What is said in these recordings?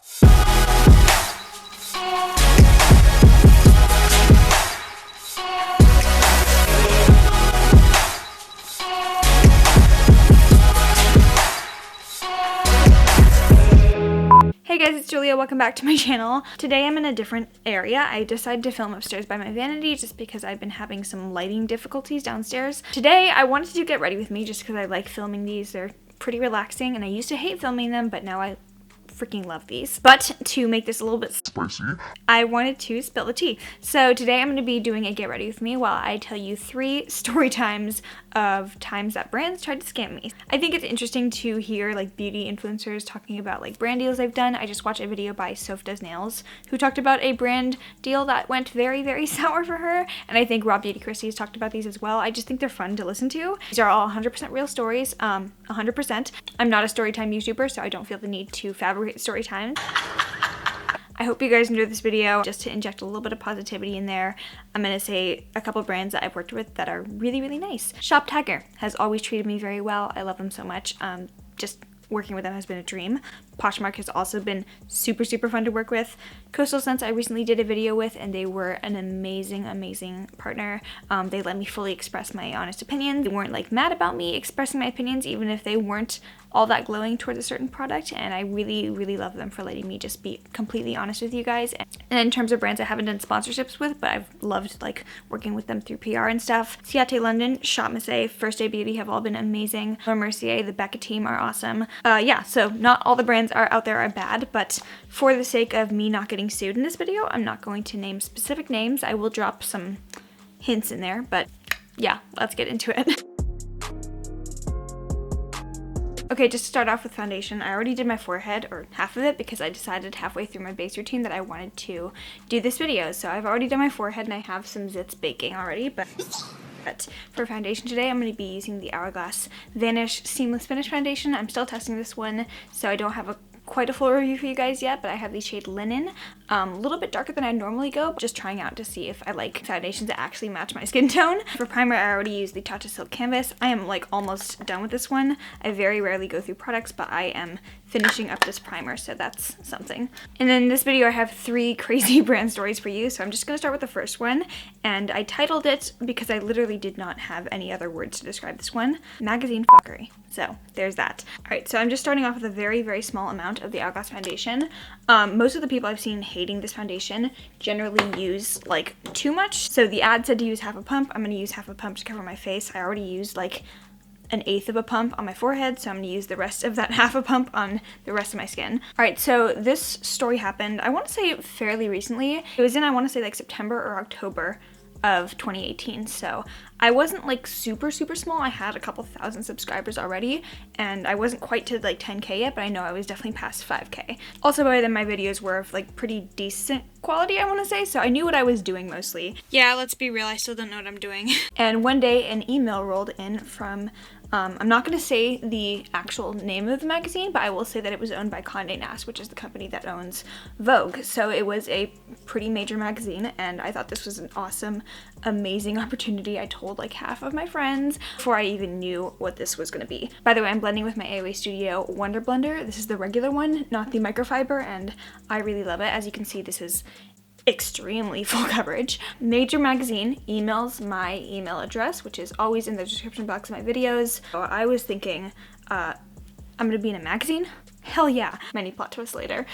Hey guys, it's Julia. Welcome back to my channel. Today I'm in a different area. I decided to film upstairs by my vanity just because I've been having some lighting difficulties downstairs. Today I wanted to do Get Ready With Me just because I like filming these. They're pretty relaxing and I used to hate filming them, but now I freaking love these. But to make this a little bit spicy, I wanted to spill the tea. So today I'm going to be doing a Get Ready With Me while I tell you 3 story times of times that brands tried to scam me. I think it's interesting to hear like beauty influencers talking about like brand deals they've done. I just watched a video by Soph Does Nails who talked about a brand deal that went very, very sour for her. And I think Rob Beauty Christie's talked about these as well. I just think they're fun to listen to. These are all 100% real stories, 100%. I'm not a Storytime YouTuber, so I don't feel the need to fabricate story times. I hope you guys enjoyed this video. Just to inject a little bit of positivity in there, I'm going to say a couple brands that I've worked with that are really, really nice. Shop Tagger has always treated me very well. I love them so much. Just working with them has been a dream. Poshmark has also been super, super fun to work with. Coastal Scents I recently did a video with and they were an amazing, amazing partner. They let me fully express my honest opinions. They weren't like mad about me expressing my opinions even if they weren't all that glowing towards a certain product, and I really, really love them for letting me just be completely honest with you guys. And in terms of brands I haven't done sponsorships with, but I've loved like working with them through PR and stuff. Ciate London, Shop Missy, First Day Beauty have all been amazing. Laura Mercier, the Becca team are awesome. Yeah, so not all the brands are out there are bad, but for the sake of me not getting sued in this video, I'm not going to name specific names. I will drop some hints in there, but yeah, let's get into it. Okay, just to start off with foundation, I already did my forehead, or half of it, because I decided halfway through my base routine that I wanted to do this video. So I've already done my forehead and I have some zits baking already, but for foundation today, I'm going to be using the Hourglass VANESH Seamless Finish Foundation. I'm still testing this one, so I don't have quite a full review for you guys yet, but I have the shade Linen, a little bit darker than I normally go, just trying out to see if I like foundations that actually match my skin tone. For primer, I already used the Tarte Silk Canvas. I am like almost done with this one. I very rarely go through products, but I am finishing up this primer, so that's something. And then in this video, I have 3 crazy brand stories for you, so I'm just gonna start with the first one, and I titled it because I literally did not have any other words to describe this one: magazine fuckery. So there's that. All right, so I'm just starting off with a very, very small amount of the Hourglass foundation. Most of the people I've seen hating this foundation generally use like too much. So the ad said to use half a pump. I'm gonna use half a pump to cover my face. I already used like 1/8 of a pump on my forehead, so I'm gonna use the rest of that half a pump on the rest of my skin. All right, so this story happened, I want to say fairly recently. It was in, I want to say like September or October of 2018, so I wasn't like super, super small. I had a couple thousand subscribers already, and I wasn't quite to like 10k yet, but I know I was definitely past 5k. Also, by then my videos were of like pretty decent quality, I want to say, so I knew what I was doing mostly. Yeah, let's be real, I still don't know what I'm doing. And one day an email rolled in from I'm not going to say the actual name of the magazine, but I will say that it was owned by Condé Nast, which is the company that owns Vogue. So it was a pretty major magazine, and I thought this was an awesome, amazing opportunity. I told like half of my friends before I even knew what this was going to be. By the way, I'm blending with my AOA Studio Wonder Blender. This is the regular one, not the microfiber, and I really love it. As you can see, this is extremely full coverage. Major magazine emails my email address, which is always in the description box of my videos. So I was thinking, I'm gonna be in a magazine? Hell yeah. Many plot twists later.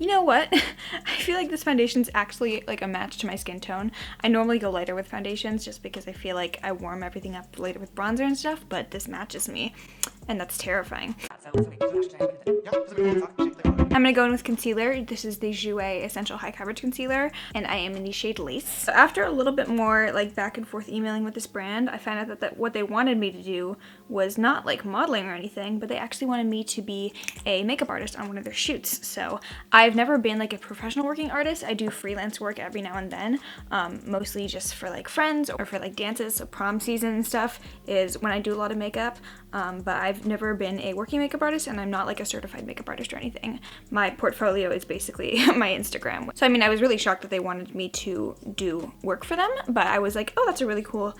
You know what? I feel like this foundation's actually like a match to my skin tone. I normally go lighter with foundations just because I feel like I warm everything up later with bronzer and stuff, but this matches me, and that's terrifying. I'm gonna go in with concealer. This is the Jouer Essential High Coverage Concealer, and I am in the shade Lace. So after a little bit more like back and forth emailing with this brand, I found out that what they wanted me to do was not like modeling or anything, but they actually wanted me to be a makeup artist on one of their shoots. So I've never been like a professional working artist. I do freelance work every now and then, mostly just for like friends or for like dances. So prom season and stuff is when I do a lot of makeup. but I've never been a working makeup artist, and I'm not like a certified makeup artist or anything. My portfolio is basically my Instagram. So I mean, I was really shocked that they wanted me to do work for them, but I was like, oh, that's a really cool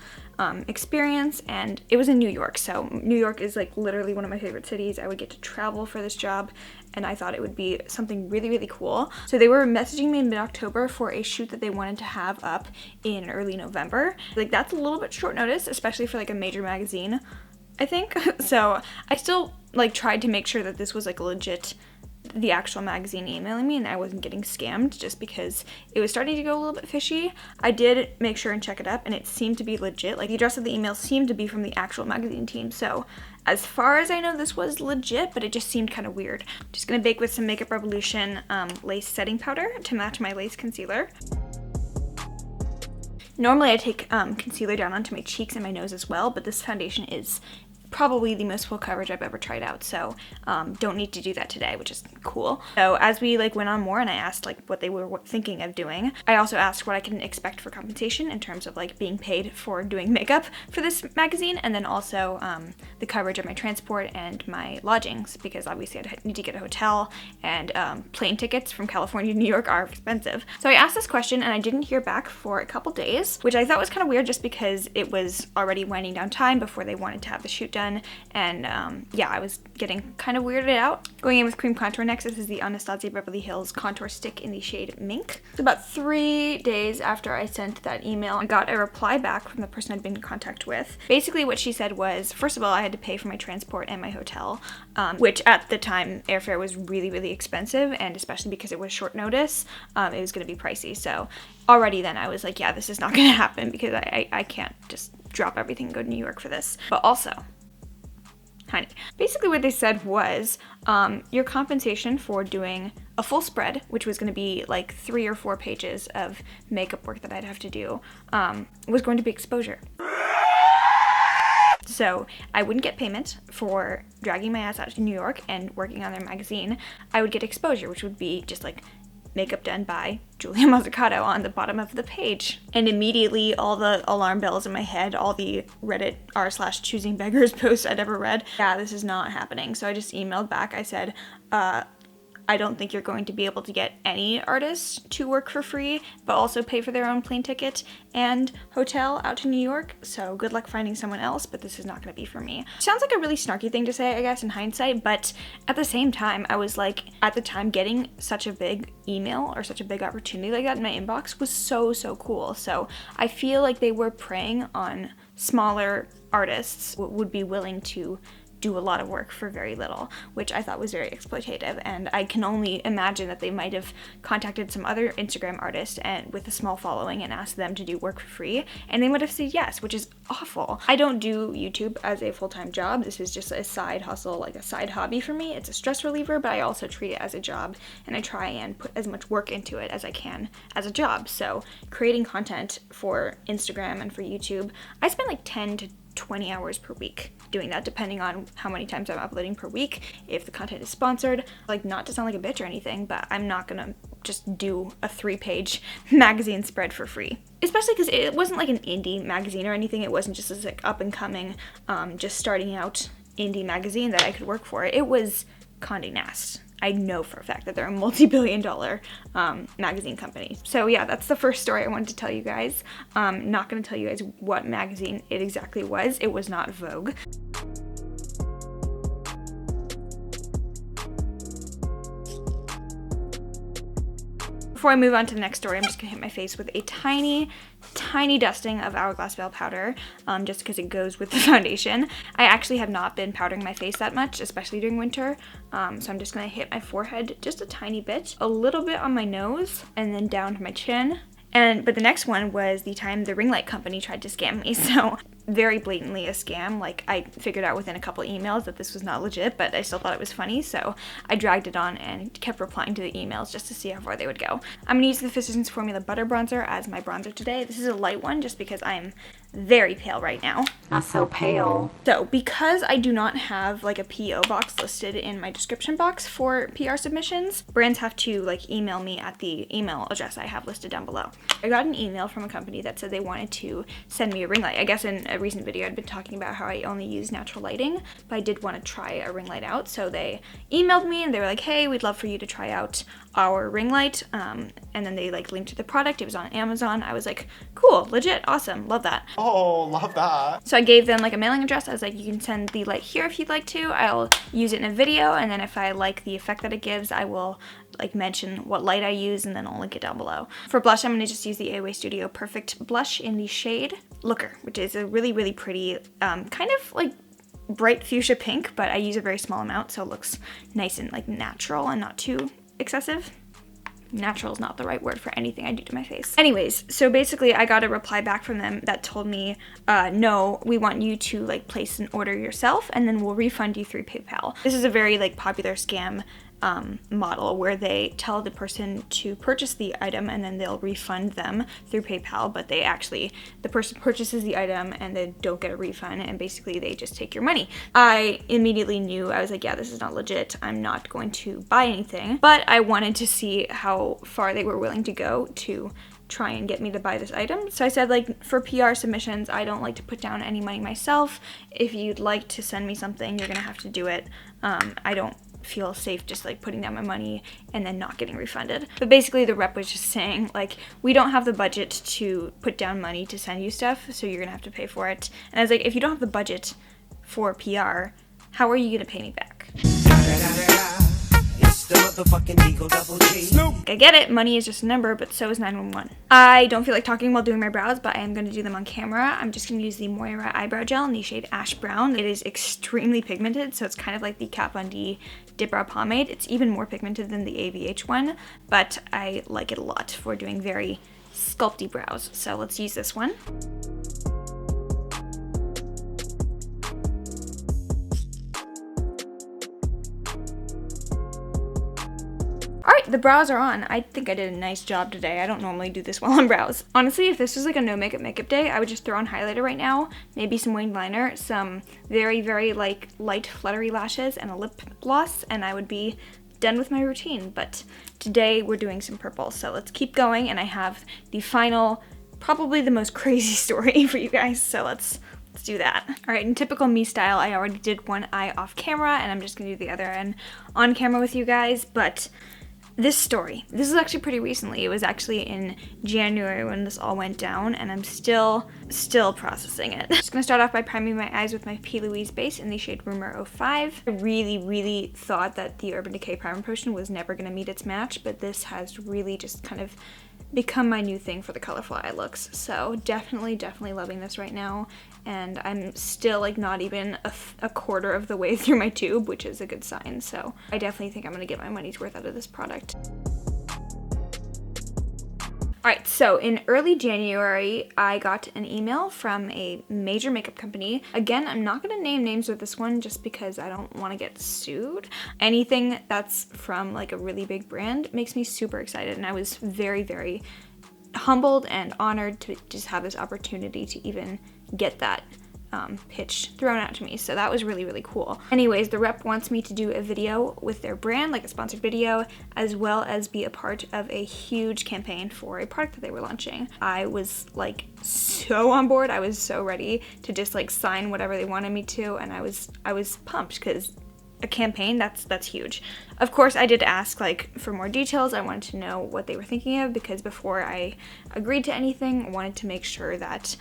experience. And it was in New York, so New York is like literally one of my favorite cities. I would get to travel for this job, and I thought it would be something really, really cool. So they were messaging me in mid-October for a shoot that they wanted to have up in early November. Like, that's a little bit short notice, especially for like a major magazine, I think. So I still like tried to make sure that this was like legit, the actual magazine emailing me, and I wasn't getting scammed, just because it was starting to go a little bit fishy. I did make sure and check it up, and it seemed to be legit. Like, the address of the email seemed to be from the actual magazine team, so as far as I know, this was legit, but it just seemed kind of weird. Just gonna bake with some Makeup Revolution lace setting powder to match my lace concealer. Normally I take concealer down onto my cheeks and my nose as well, but this foundation is probably the most full coverage I've ever tried out, so don't need to do that today, which is cool. So as we like went on more and I asked like what they were thinking of doing, I also asked what I can expect for compensation in terms of like being paid for doing makeup for this magazine, and then also the coverage of my transport and my lodgings, because obviously I need to get a hotel, and plane tickets from California to New York are expensive. So I asked this question and I didn't hear back for a couple days, which I thought was kind of weird, just because it was already winding down time before they wanted to have the shoot done. And yeah, I was getting kind of weirded out. Going in with cream contour next. This is the Anastasia Beverly Hills contour stick in the shade Mink. It's about 3 days after I sent that email, I got a reply back from the person I'd been in contact with. Basically what she said was, first of all, I had to pay for my transport and my hotel, which at the time airfare was really, really expensive, and especially because it was short notice, it was going to be pricey. So already then I was like, yeah, this is not going to happen, because I can't just drop everything and go to New York for this. But also, honey, basically what they said was your compensation for doing a full spread, which was going to be like 3 or 4 pages of makeup work that I'd have to do, was going to be exposure. So I wouldn't get payment for dragging my ass out to New York and working on their magazine. I would get exposure, which would be just like makeup done by Julia Mazzucato on the bottom of the page. And immediately all the alarm bells in my head, all the Reddit r/choosing beggars posts I'd ever read, yeah, this is not happening. So I just emailed back. I said, I don't think you're going to be able to get any artists to work for free, but also pay for their own plane ticket and hotel out to New York. So good luck finding someone else, but this is not going to be for me. Sounds like a really snarky thing to say, I guess, in hindsight, but at the same time, I was like, at the time, getting such a big email or such a big opportunity like that in my inbox was so, so cool. So I feel like they were preying on smaller artists who would be willing to do a lot of work for very little, which I thought was very exploitative. And I can only imagine that they might have contacted some other Instagram artist and with a small following and asked them to do work for free, and they would have said yes, which is awful. I don't do YouTube as a full-time job. This is just a side hustle, like a side hobby for me. It's a stress reliever, but I also treat it as a job, and I try and put as much work into it as I can as a job. So creating content for Instagram and for YouTube, I spend like 10 to 20 hours per week doing that, depending on how many times I'm uploading per week, if the content is sponsored. Like, not to sound like a bitch or anything, but I'm not gonna just do a 3-page magazine spread for free. Especially because it wasn't like an indie magazine or anything. It wasn't just this like up and coming, just starting out indie magazine that I could work for. It was Condé Nast. I know for a fact that they're a multi-billion-dollar magazine company. So yeah, that's the first story I wanted to tell you guys. Not gonna tell you guys what magazine it exactly was. It was not Vogue. Before I move on to the next story, I'm just gonna hit my face with a tiny dusting of Hourglass Veil powder, just because it goes with the foundation. I actually have not been powdering my face that much, especially during winter, so I'm just gonna hit my forehead just a tiny bit, a little bit on my nose, and then down to my chin. But the next one was the time the ring light company tried to scam me, so very blatantly a scam. Like, I figured out within a couple emails that this was not legit, but I still thought it was funny, so I dragged it on and kept replying to the emails just to see how far they would go. I'm gonna use the Physicians Formula Butter Bronzer as my bronzer today. This is a light one just because I'm very pale right now. Not so pale. So because I do not have like a PO box listed in my description box for PR submissions, brands have to like email me at the email address I have listed down below. I got an email from a company that said they wanted to send me a ring light. I guess in a recent video I'd been talking about how I only use natural lighting, but I did want to try a ring light out. So they emailed me and they were like, hey, we'd love for you to try out our ring light. And then they like linked to the product. It was on Amazon. I was like, cool, legit, awesome, love that. Oh, love that. So I gave them like a mailing address. I was like, you can send the light here if you'd like to. I'll use it in a video, and then if I like the effect that it gives, I will like mention what light I use, and then I'll link it down below. For blush, I'm going to just use the AOA Studio Perfect blush in the shade Looker, which is a really, really pretty, kind of like bright fuchsia pink, but I use a very small amount, so it looks nice and like natural and not too excessive. Natural is not the right word for anything I do to my face. Anyways, so basically I got a reply back from them that told me, no, we want you to like place an order yourself and then we'll refund you through PayPal. This is a very like popular scam model where they tell the person to purchase the item and then they'll refund them through PayPal, but the person purchases the item and they don't get a refund, and basically they just take your money. I immediately knew, I was like, yeah, this is not legit. I'm not going to buy anything, but I wanted to see how far they were willing to go to try and get me to buy this item. So I said, like, for PR submissions, I don't like to put down any money myself. If you'd like to send me something, you're gonna have to do it. I don't feel safe just like putting down my money and then not getting refunded. But basically the rep was just saying like, we don't have the budget to put down money to send you stuff, so you're gonna have to pay for it. And I was like, if you don't have the budget for PR, how are you gonna pay me back? I get it, money is just a number, but so is 911. I don't feel like talking while doing my brows, but I am going to do them on camera. I'm just going to use the MOIRA eyebrow gel in the shade Ash Brown. It is extremely pigmented, so it's kind of like the Kat Von D Dip Brow Pomade. It's even more pigmented than the AVH one, but I like it a lot for doing very sculpty brows. So let's use this one. Alright, the brows are on. I think I did a nice job today. I don't normally do this well on brows. Honestly, if this was like a no makeup day, I would just throw on highlighter right now, maybe some winged liner, some very, very like light fluttery lashes, and a lip gloss, and I would be done with my routine. But today we're doing some purple, so let's keep going, and I have the final, probably the most crazy story for you guys, so let's do that. All right, in typical me style, I already did one eye off camera, and I'm just gonna do the other end on camera with you guys, but this story, this is actually pretty recently. It was actually in January when this all went down, and I'm still processing it. Just gonna start off by priming my eyes with my P. Louise base in the shade RUMOUR 05. I really thought that the Urban Decay Primer Potion was never gonna meet its match, but this has really just kind of become my new thing for the colorful eye looks. So definitely loving this right now, and I'm still like not even a quarter of the way through my tube, which is a good sign. So I definitely think I'm gonna get my money's worth out of this product. Alright, so in early January, I got an email from a major makeup company. Again, I'm not going to name names with this one just because I don't want to get sued. Anything that's from like a really big brand makes me super excited, and I was very humbled and honored to just have this opportunity to even get that pitch thrown out to me. So that was really cool. Anyways, the rep wants me to do a video with their brand, like a sponsored video, as well as be a part of a huge campaign for a product that they were launching. I was like so on board. I was so ready to just like sign whatever they wanted me to, and I was pumped because a campaign, that's huge. Of course, I did ask like for more details. I wanted to know what they were thinking of, because before I agreed to anything, I wanted to make sure that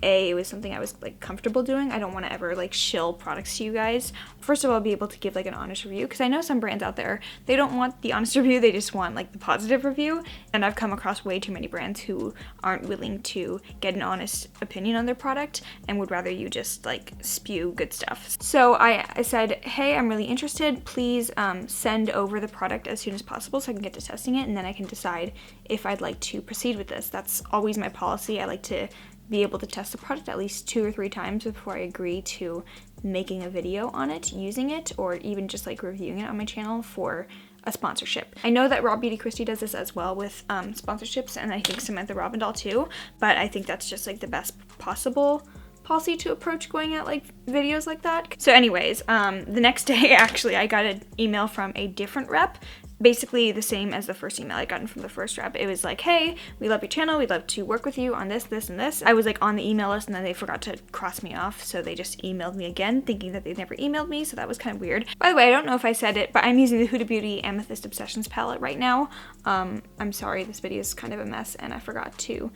it was something I was like comfortable doing. I don't want to ever like shill products to you guys. First of all, be able to give like an honest review, because I know some brands out there, they don't want the honest review, they just want like the positive review, and I've come across way too many brands who aren't willing to get an honest opinion on their product and would rather you just like spew good stuff. So I said, hey, I'm really interested, please send over the product as soon as possible so I can get to testing it, and then I can decide if I'd like to proceed with this. That's always my policy. I like to be able to test the product at least 2 or 3 times before I agree to making a video on it, using it, or even just like reviewing it on my channel for a sponsorship. I know that Raw Beauty Christie does this as well with sponsorships, and I think Samantha Robindahl too, but I think that's just like the best possible policy to approach going at like videos like that. So anyways, the next day actually I got an email from a different rep, basically the same as the first email I gotten from the first rep. It was like, hey, we love your channel, we'd love to work with you on this, this, and this. I was like on the email list and then they forgot to cross me off, so they just emailed me again thinking that they never emailed me, so that was kind of weird. By the way, I don't know if I said it, but I'm using the Huda Beauty Amethyst Obsessions palette right now. I'm sorry, this video is kind of a mess and I forgot to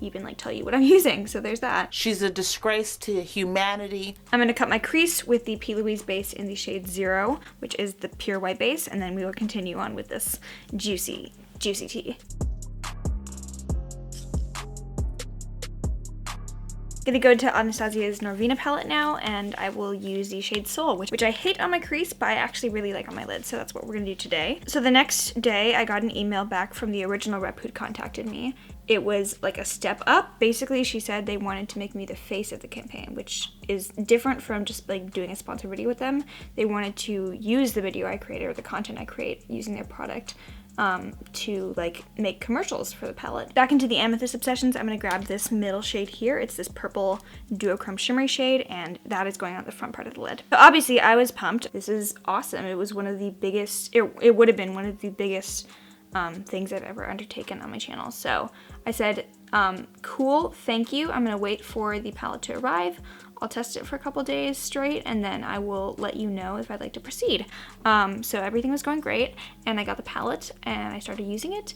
even like tell you what I'm using, so there's that. She's a disgrace to humanity. I'm gonna cut my crease with the P. Louise base in the shade 0, which is the pure white base, and then we will continue on with this juicy tea. Gonna go to Anastasia's Norvina palette now, and I will use the shade Soul, which I hate on my crease, but I actually really like on my lid, so that's what we're gonna do today. So the next day, I got an email back from the original rep who'd contacted me. It was like a step up. Basically, she said they wanted to make me the face of the campaign, which is different from just like doing a sponsored video with them. They wanted to use the video I create or the content I create using their product to like make commercials for the palette. Back into the Amethyst Obsessions, I'm gonna grab this middle shade here. It's this purple duochrome shimmery shade, and that is going on the front part of the lid. So obviously I was pumped. This is awesome. It was one of the biggest, it would have been one of the biggest things I've ever undertaken on my channel. So I said, cool, thank you. I'm gonna wait for the palette to arrive. I'll test it for a couple days straight, and then I will let you know if I'd like to proceed. So everything was going great, and I got the palette, and I started using it,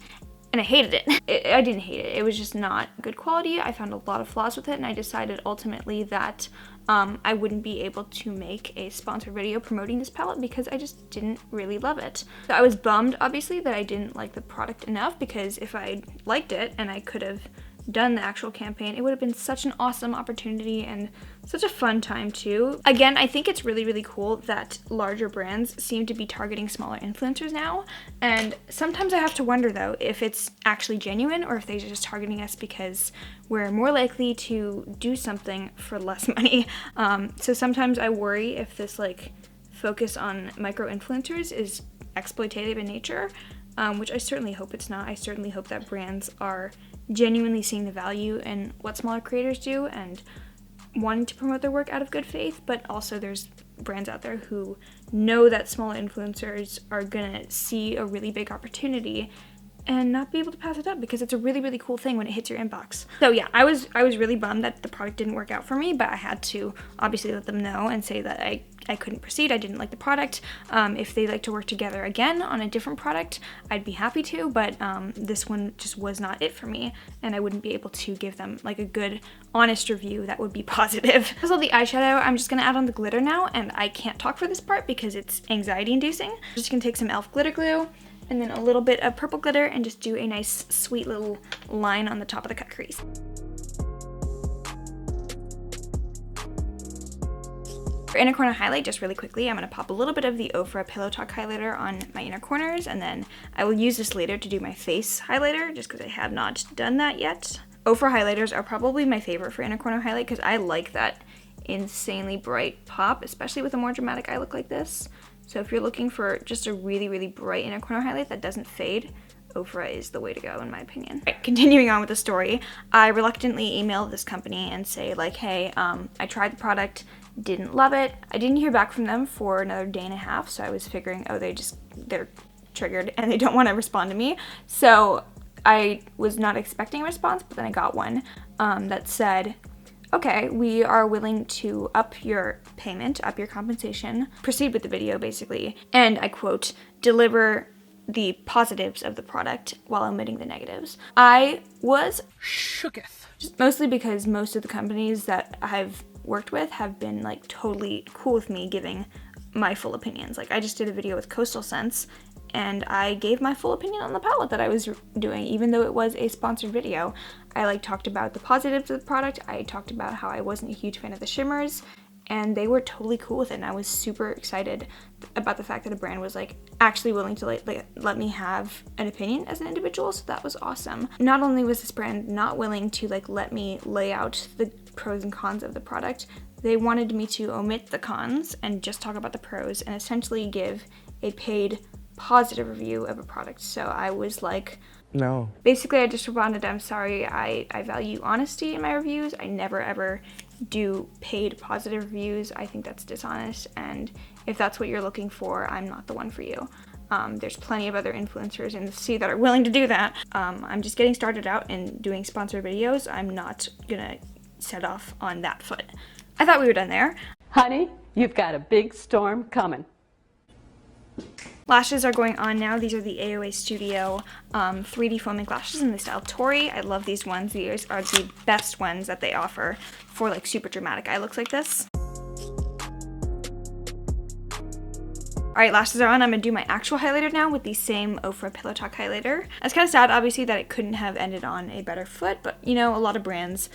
and I hated it. I didn't hate it. It was just not good quality. I found a lot of flaws with it, and I decided ultimately that I wouldn't be able to make a sponsored video promoting this palette because I just didn't really love it. So I was bummed, obviously, that I didn't like the product enough, because if I liked it and I could have done the actual campaign, it would have been such an awesome opportunity and such a fun time too. Again, I think it's really, really cool that larger brands seem to be targeting smaller influencers now, and sometimes I have to wonder though if it's actually genuine or if they're just targeting us because we're more likely to do something for less money. So sometimes I worry if this like focus on micro influencers is exploitative in nature, which I certainly hope it's not. I certainly hope that brands are genuinely seeing the value in what smaller creators do and wanting to promote their work out of good faith, but also there's brands out there who know that smaller influencers are gonna see a really big opportunity and not be able to pass it up because it's a really, really cool thing when it hits your inbox. So yeah, I was really bummed that the product didn't work out for me, but I had to obviously let them know and say that I couldn't proceed. I didn't like the product. If they'd like to work together again on a different product, I'd be happy to, but this one just was not it for me, and I wouldn't be able to give them like a good, honest review that would be positive. Because of the eyeshadow, I'm just gonna add on the glitter now, and I can't talk for this part because it's anxiety inducing. I'm just gonna take some e.l.f. glitter glue and then a little bit of purple glitter and just do a nice sweet little line on the top of the cut crease. For inner corner highlight, just really quickly, I'm going to pop a little bit of the Ofra Pillow Talk highlighter on my inner corners, and then I will use this later to do my face highlighter, just because I have not done that yet. Ofra highlighters are probably my favorite for inner corner highlight, because I like that insanely bright pop, especially with a more dramatic eye look like this. So if you're looking for just a really, really bright inner corner highlight that doesn't fade, Ofra is the way to go in my opinion. Right, continuing on with the story, I reluctantly emailed this company and say like, hey, I tried the product, didn't love it. I didn't hear back from them for another day and a half, so I was figuring, oh, they're triggered and they don't want to respond to me. So I was not expecting a response, but then I got one that said, okay, we are willing to up your payment, up your compensation, proceed with the video basically, and I quote, deliver the positives of the product while omitting the negatives. I was shooketh. Mostly because most of the companies that I've worked with have been like totally cool with me giving my full opinions. Like I just did a video with Coastal Scents and I gave my full opinion on the palette that I was doing, even though it was a sponsored video. I like talked about the positives of the product, I talked about how I wasn't a huge fan of the shimmers, and they were totally cool with it, and I was super excited about the fact that a brand was like actually willing to let me have an opinion as an individual, so that was awesome. Not only was this brand not willing to like let me lay out the pros and cons of the product, they wanted me to omit the cons and just talk about the pros and essentially give a paid positive review of a product. So I was like, no. Basically, I just responded, I'm sorry, I value honesty in my reviews. I never ever do paid positive reviews. I think that's dishonest, and if that's what you're looking for, I'm not the one for you. There's plenty of other influencers in the sea that are willing to do that. I'm just getting started out in doing sponsored videos. I'm not gonna set off on that foot. I thought we were done there. Honey, you've got a big storm coming. Lashes are going on now. These are the AOA Studio 3D foaming lashes in the style Tori. I love these ones. These are the best ones that they offer for like super dramatic eye looks like this. Alright, lashes are on. I'm going to do my actual highlighter now with the same Ofra Pillow Talk highlighter. I was kind of sad, obviously, that it couldn't have ended on a better foot, but you know, a lot of brands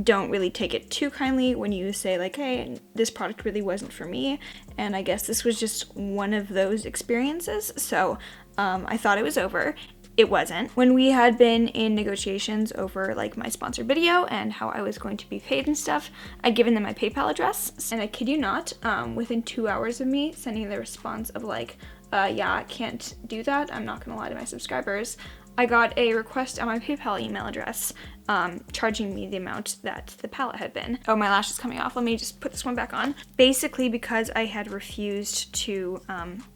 don't really take it too kindly when you say like, hey, this product really wasn't for me, and I guess this was just one of those experiences, so I thought it was over. It wasn't. When we had been in negotiations over like my sponsored video and how I was going to be paid and stuff, I'd given them my PayPal address, and I kid you not, within 2 hours of me sending the response of like, yeah, I can't do that, I'm not gonna lie to my subscribers, I got a request on my PayPal email address charging me the amount that the palette had been. Oh, my lash is coming off. Let me just put this one back on. Basically, because I had refused to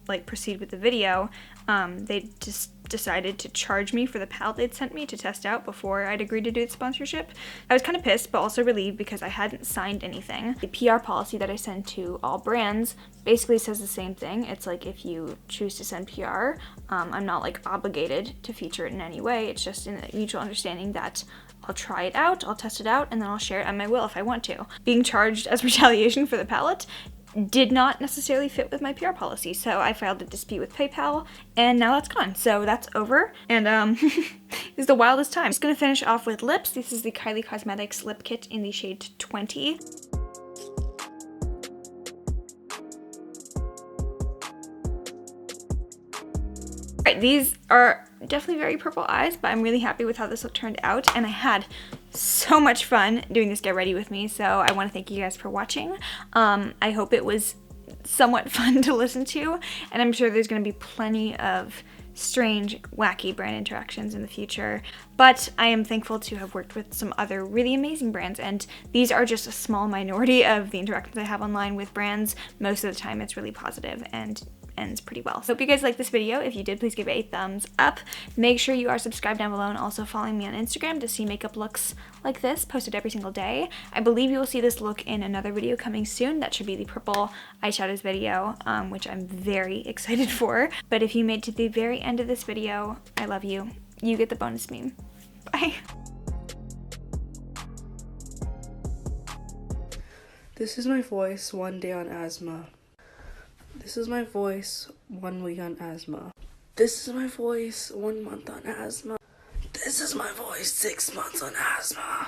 like proceed with the video, they just decided to charge me for the palette they'd sent me to test out before I'd agreed to do the sponsorship. I was kind of pissed, but also relieved because I hadn't signed anything. The PR policy that I send to all brands basically says the same thing. It's like, if you choose to send PR, I'm not like obligated to feature it in any way. It's just in a mutual understanding that I'll try it out, I'll test it out, and then I'll share it at my will if I want to. Being charged as retaliation for the palette did not necessarily fit with my PR policy, so I filed a dispute with PayPal, and now that's gone. So that's over, and this is the wildest time. I'm just gonna finish off with lips. This is the Kylie Cosmetics lip kit in the shade 20. Alright, these are definitely very purple eyes, but I'm really happy with how this look turned out, and I had so much fun doing this get ready with me, so I want to thank you guys for watching. I hope it was somewhat fun to listen to, and I'm sure there's going to be plenty of strange, wacky brand interactions in the future, but I am thankful to have worked with some other really amazing brands, and these are just a small minority of the interactions I have online with brands. Most of the time it's really positive and ends pretty well. So hope you guys liked this video. If you did, please give it a thumbs up. Make sure you are subscribed down below, and also following me on Instagram to see makeup looks like this posted every single day. I believe you will see this look in another video coming soon. That should be the purple eyeshadows video, which I'm very excited for. But if you made it to the very end of this video, I love you. You get the bonus meme. Bye. This is my voice one day on asthma. This is my voice 1 week on asthma. This is my voice 1 month on asthma. This is my voice 6 months on asthma.